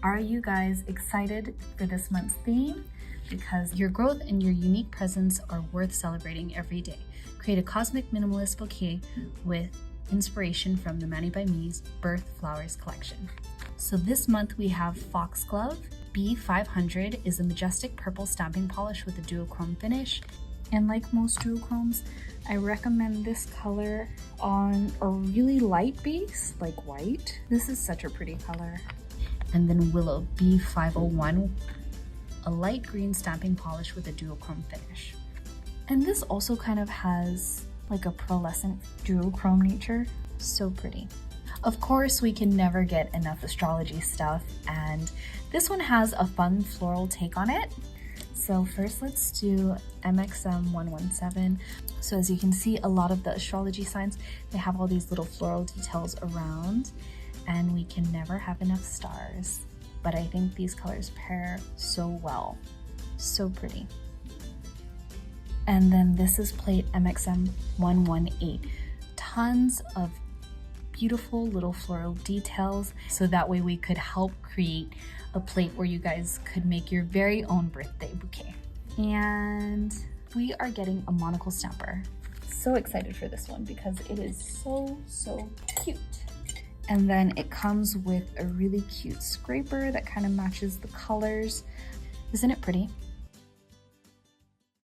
Are you guys excited for this month's theme? Because your growth and your unique presence are worth celebrating every day. Create a cosmic minimalist bouquet with inspiration from the Mani by Me's Birth Flowers collection. So this month we have Foxglove. B500 is a majestic purple stamping polish with a duochrome finish. And like most duochromes, I recommend this color on a really light base, like white. This is such a pretty color. And then Willow B501, a light green stamping polish with a duochrome finish. And this also kind of has like a pearlescent duochrome nature. So pretty. Of course, we can never get enough astrology stuff, and this one has a fun floral take on it. So first let's do MXM 117. So as you can see, a lot of the astrology signs, they have all these little floral details around, and we can never have enough stars. But I think these colors pair so well. So pretty. And then this is plate MXM 118. Tons of beautiful little floral details, so that way we could help create a plate where you guys could make your very own birthday bouquet. And we are getting a monocle stamper. So excited for this one because it is so cute. And then it comes with a really cute scraper that kind of matches the colors. Isn't it pretty?